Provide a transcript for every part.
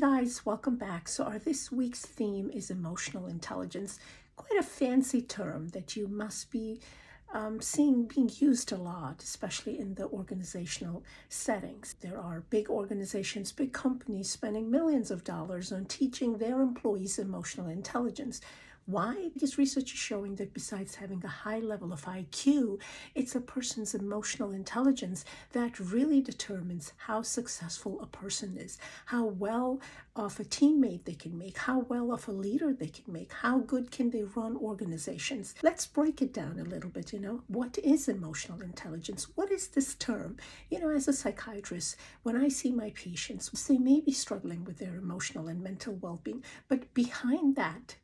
guys, welcome back. So this week's theme is emotional intelligence. Quite a fancy term that you must be seeing being used a lot, especially in the organizational settings. There are big organizations, big companies spending millions of dollars on teaching their employees emotional intelligence. Why? Because research is showing that besides having a high level of IQ, it's a person's emotional intelligence that really determines how successful a person is, how well of a teammate they can make, how well of a leader they can make, how good can they run organizations. Let's break it down a little bit, What is emotional intelligence? What is this term? As a psychiatrist, when I see my patients, they may be struggling with their emotional and mental well-being, but behind that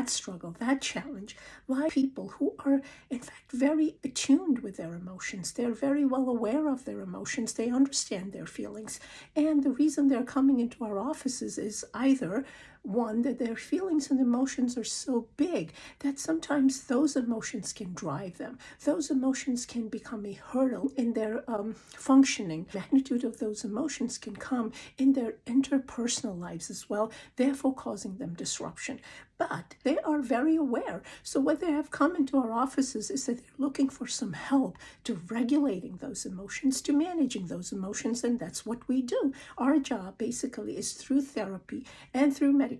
struggle, that challenge, lie people who are in fact very attuned with their emotions. They're very well aware of their emotions. They understand their feelings. And the reason they're coming into our offices is either one, that their feelings and emotions are so big that sometimes those emotions can drive them. Those emotions can become a hurdle in their functioning. The magnitude of those emotions can come in their interpersonal lives as well, therefore causing them disruption. But they are very aware. So what they have come into our offices is that they're looking for some help to regulating those emotions, to managing those emotions, and that's what we do. Our job basically is through therapy and through medications.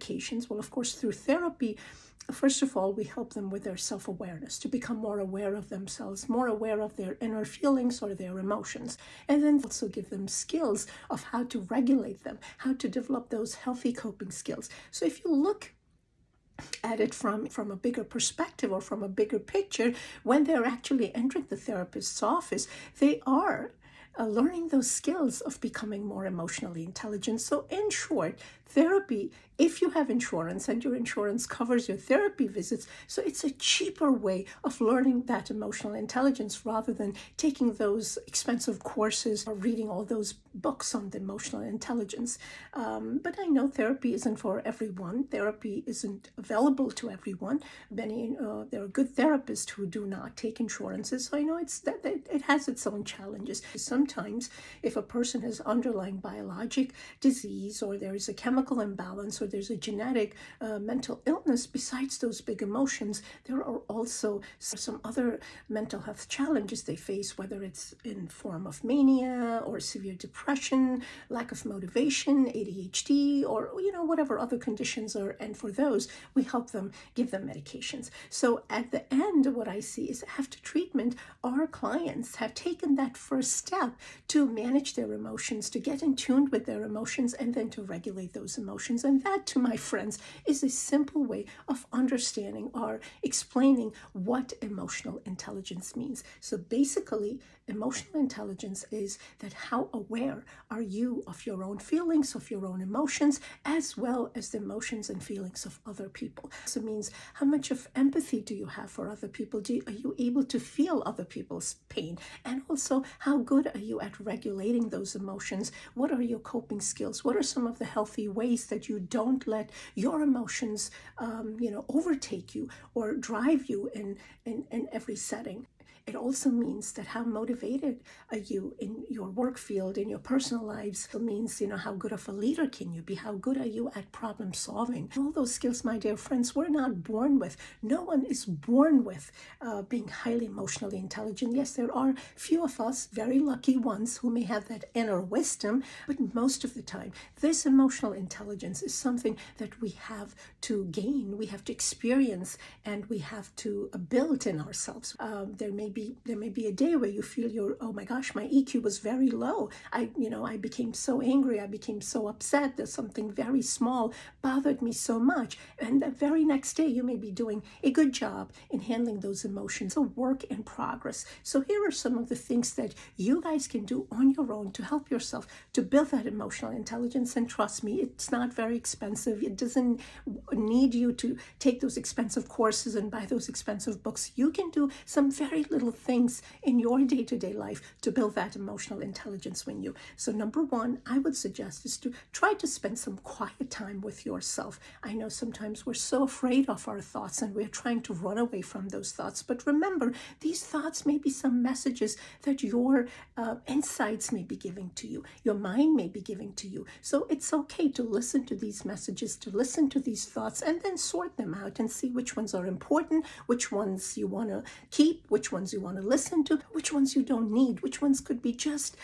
Well, of course, through therapy, first of all, we help them with their self-awareness, to become more aware of themselves, more aware of their inner feelings or their emotions, and then also give them skills of how to regulate them, how to develop those healthy coping skills. So if you look at it from a bigger perspective or from a bigger picture, when they're actually entering the therapist's office, they are learning those skills of becoming more emotionally intelligent. So in short, therapy, if you have insurance and your insurance covers your therapy visits, so it's a cheaper way of learning that emotional intelligence rather than taking those expensive courses or reading all those books on the emotional intelligence. But I know therapy isn't for everyone. Therapy isn't available to everyone. There are good therapists who do not take insurances. So I know it has its own challenges. Sometimes if a person has underlying biologic disease or there is a chemical imbalance or there's a genetic mental illness, besides those big emotions, there are also some other mental health challenges they face, whether it's in form of mania or severe depression, lack of motivation, ADHD, or whatever other conditions are. And for those, we help them, give them medications. So at the end, what I see is after treatment, our clients have taken that first step to manage their emotions, to get in tune with their emotions, and then to regulate those emotions. And that, to my friends, is a simple way of understanding or explaining what emotional intelligence means. So basically, emotional intelligence is that how aware are you of your own feelings, of your own emotions, as well as the emotions and feelings of other people. So it means how much of empathy do you have for other people? Are you able to feel other people's pain? And also, how good are you at regulating those emotions? What are your coping skills? What are some of the healthy ways that you don't let your emotions, overtake you or drive you in every setting? It also means that how motivated are you in your work field, in your personal lives. It means, how good of a leader can you be? How good are you at problem solving? All those skills, my dear friends, we're not born with. No one is born with being highly emotionally intelligent. Yes, there are few of us, very lucky ones, who may have that inner wisdom, but most of the time, this emotional intelligence is something that we have to gain, we have to experience, and we have to build in ourselves. There may be a day where you feel oh my gosh, my EQ was very low. I became so angry. I became so upset that something very small bothered me so much. And the very next day, you may be doing a good job in handling those emotions. A work in progress. So here are some of the things that you guys can do on your own to help yourself to build that emotional intelligence. And trust me, it's not very expensive. It doesn't need you to take those expensive courses and buy those expensive books. You can do some very little little things in your day-to-day life to build that emotional intelligence in you. So number one, I would suggest is to try to spend some quiet time with yourself. I know sometimes we're so afraid of our thoughts and we're trying to run away from those thoughts. But remember, these thoughts may be some messages that your insights may be giving to you, your mind may be giving to you. So it's okay to listen to these messages, to listen to these thoughts, and then sort them out and see which ones are important, which ones you want to keep, which ones you want to listen to, which ones you don't need, which ones could be just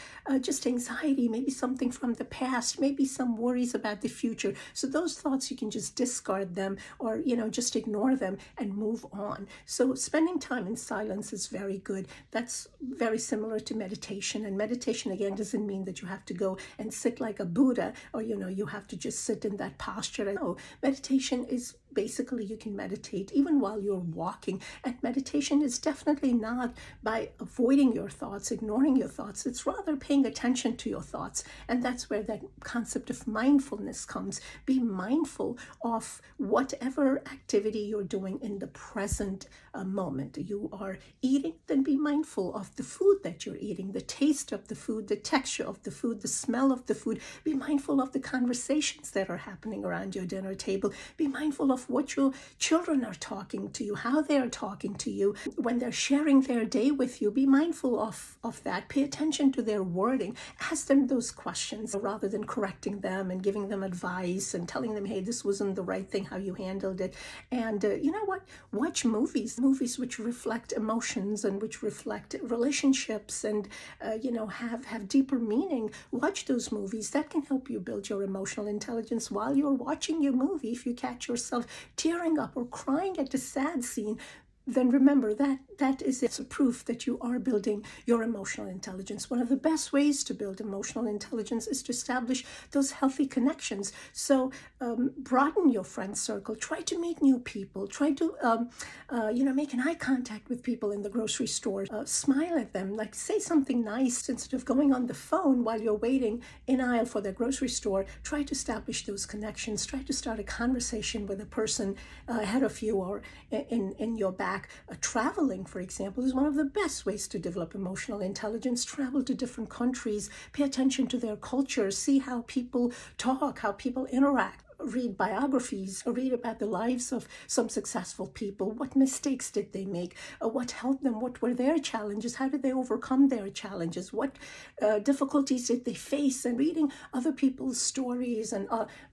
anxiety, maybe something from the past, maybe some worries about the future. So those thoughts, you can just discard them or, just ignore them and move on. So spending time in silence is very good. That's very similar to meditation. And meditation, again, doesn't mean that you have to go and sit like a Buddha or, you have to just sit in that posture. No, meditation is basically you can meditate even while you're walking. And meditation is definitely not by avoiding your thoughts, ignoring your thoughts. It's rather paying attention to your thoughts. And that's where that concept of mindfulness comes. Be mindful of whatever activity you're doing in the present moment. You are eating, then be mindful of the food that you're eating, the taste of the food, the texture of the food, the smell of the food. Be mindful of the conversations that are happening around your dinner table. Be mindful of what your children are talking to you, how they are talking to you. When they're sharing their day with you, be mindful of that. Pay attention to their wording. Ask them those questions rather than correcting them and giving them advice and telling them, hey, this wasn't the right thing, how you handled it. And you know what? Watch movies which reflect emotions and which reflect relationships and, have deeper meaning. Watch those movies. That can help you build your emotional intelligence while you're watching your movie. If you catch yourself tearing up or crying at a sad scene, then remember that it's a proof that you are building your emotional intelligence. One of the best ways to build emotional intelligence is to establish those healthy connections. So broaden your friend circle. Try to meet new people. Try to, make an eye contact with people in the grocery store. Smile at them, like say something nice instead of going on the phone while you're waiting in aisle for the grocery store. Try to establish those connections. Try to start a conversation with a person ahead of you or in your back. Traveling, for example, is one of the best ways to develop emotional intelligence. Travel to different countries, pay attention to their culture, see how people talk, how people interact. Read biographies, read about the lives of some successful people. What mistakes did they make? What helped them? What were their challenges? How did they overcome their challenges? What difficulties did they face? And reading other people's stories and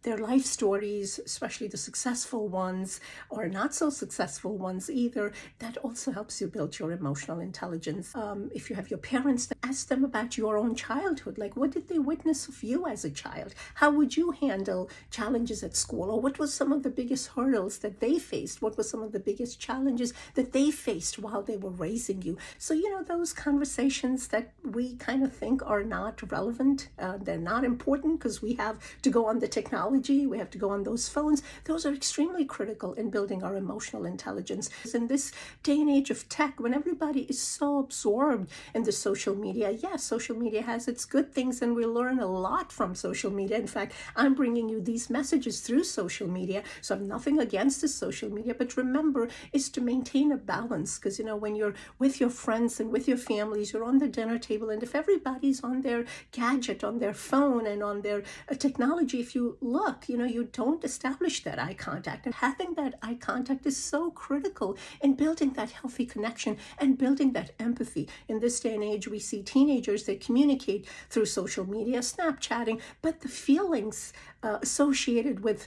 their life stories, especially the successful ones or not so successful ones either, that also helps you build your emotional intelligence. If you have your parents, ask them about your own childhood. Like, what did they witness of you as a child? How would you handle challenges at school? Or what was some of the biggest hurdles that they faced? What was some of the biggest challenges that they faced while they were raising you? So, those conversations that we kind of think are not relevant, they're not important because we have to go on the technology, we have to go on those phones. Those are extremely critical in building our emotional intelligence. In this day and age of tech, when everybody is so absorbed in the social media, yes, social media has its good things and we learn a lot from social media. In fact, I'm bringing you these messages through social media, so I'm nothing against the social media, but remember is to maintain a balance, because when you're with your friends and with your families, you're on the dinner table, and if everybody's on their gadget, on their phone and on their technology, if you look, you don't establish that eye contact, and having that eye contact is so critical in building that healthy connection and building that empathy. In this day and age, we see teenagers that communicate through social media, Snapchatting, but the feelings associated with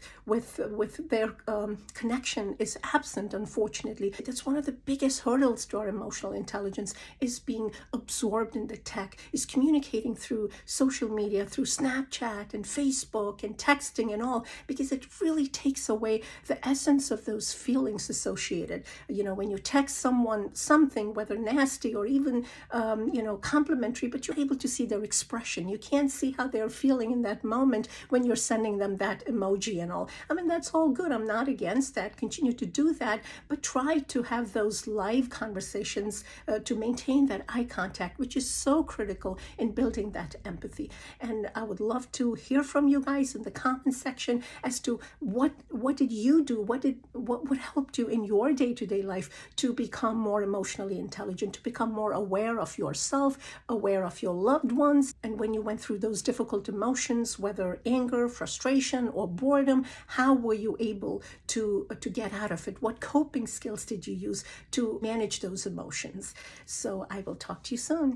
their connection is absent, unfortunately. That's one of the biggest hurdles to our emotional intelligence, is being absorbed in the tech, is communicating through social media, through Snapchat and Facebook and texting and all, because it really takes away the essence of those feelings associated. When you text someone something, whether nasty or even, complimentary, but you're able to see their expression. You can't see how they're feeling in that moment when you're sending them that emoji emoji and all. I mean, that's all good. I'm not against that. Continue to do that, but try to have those live conversations to maintain that eye contact, which is so critical in building that empathy. And I would love to hear from you guys in the comment section as to what did you do? What helped you in your day-to-day life to become more emotionally intelligent, to become more aware of yourself, aware of your loved ones, and when you went through those difficult emotions, whether anger, frustration, or boredom, how were you able to get out of it? What coping skills did you use to manage those emotions? So I will talk to you soon.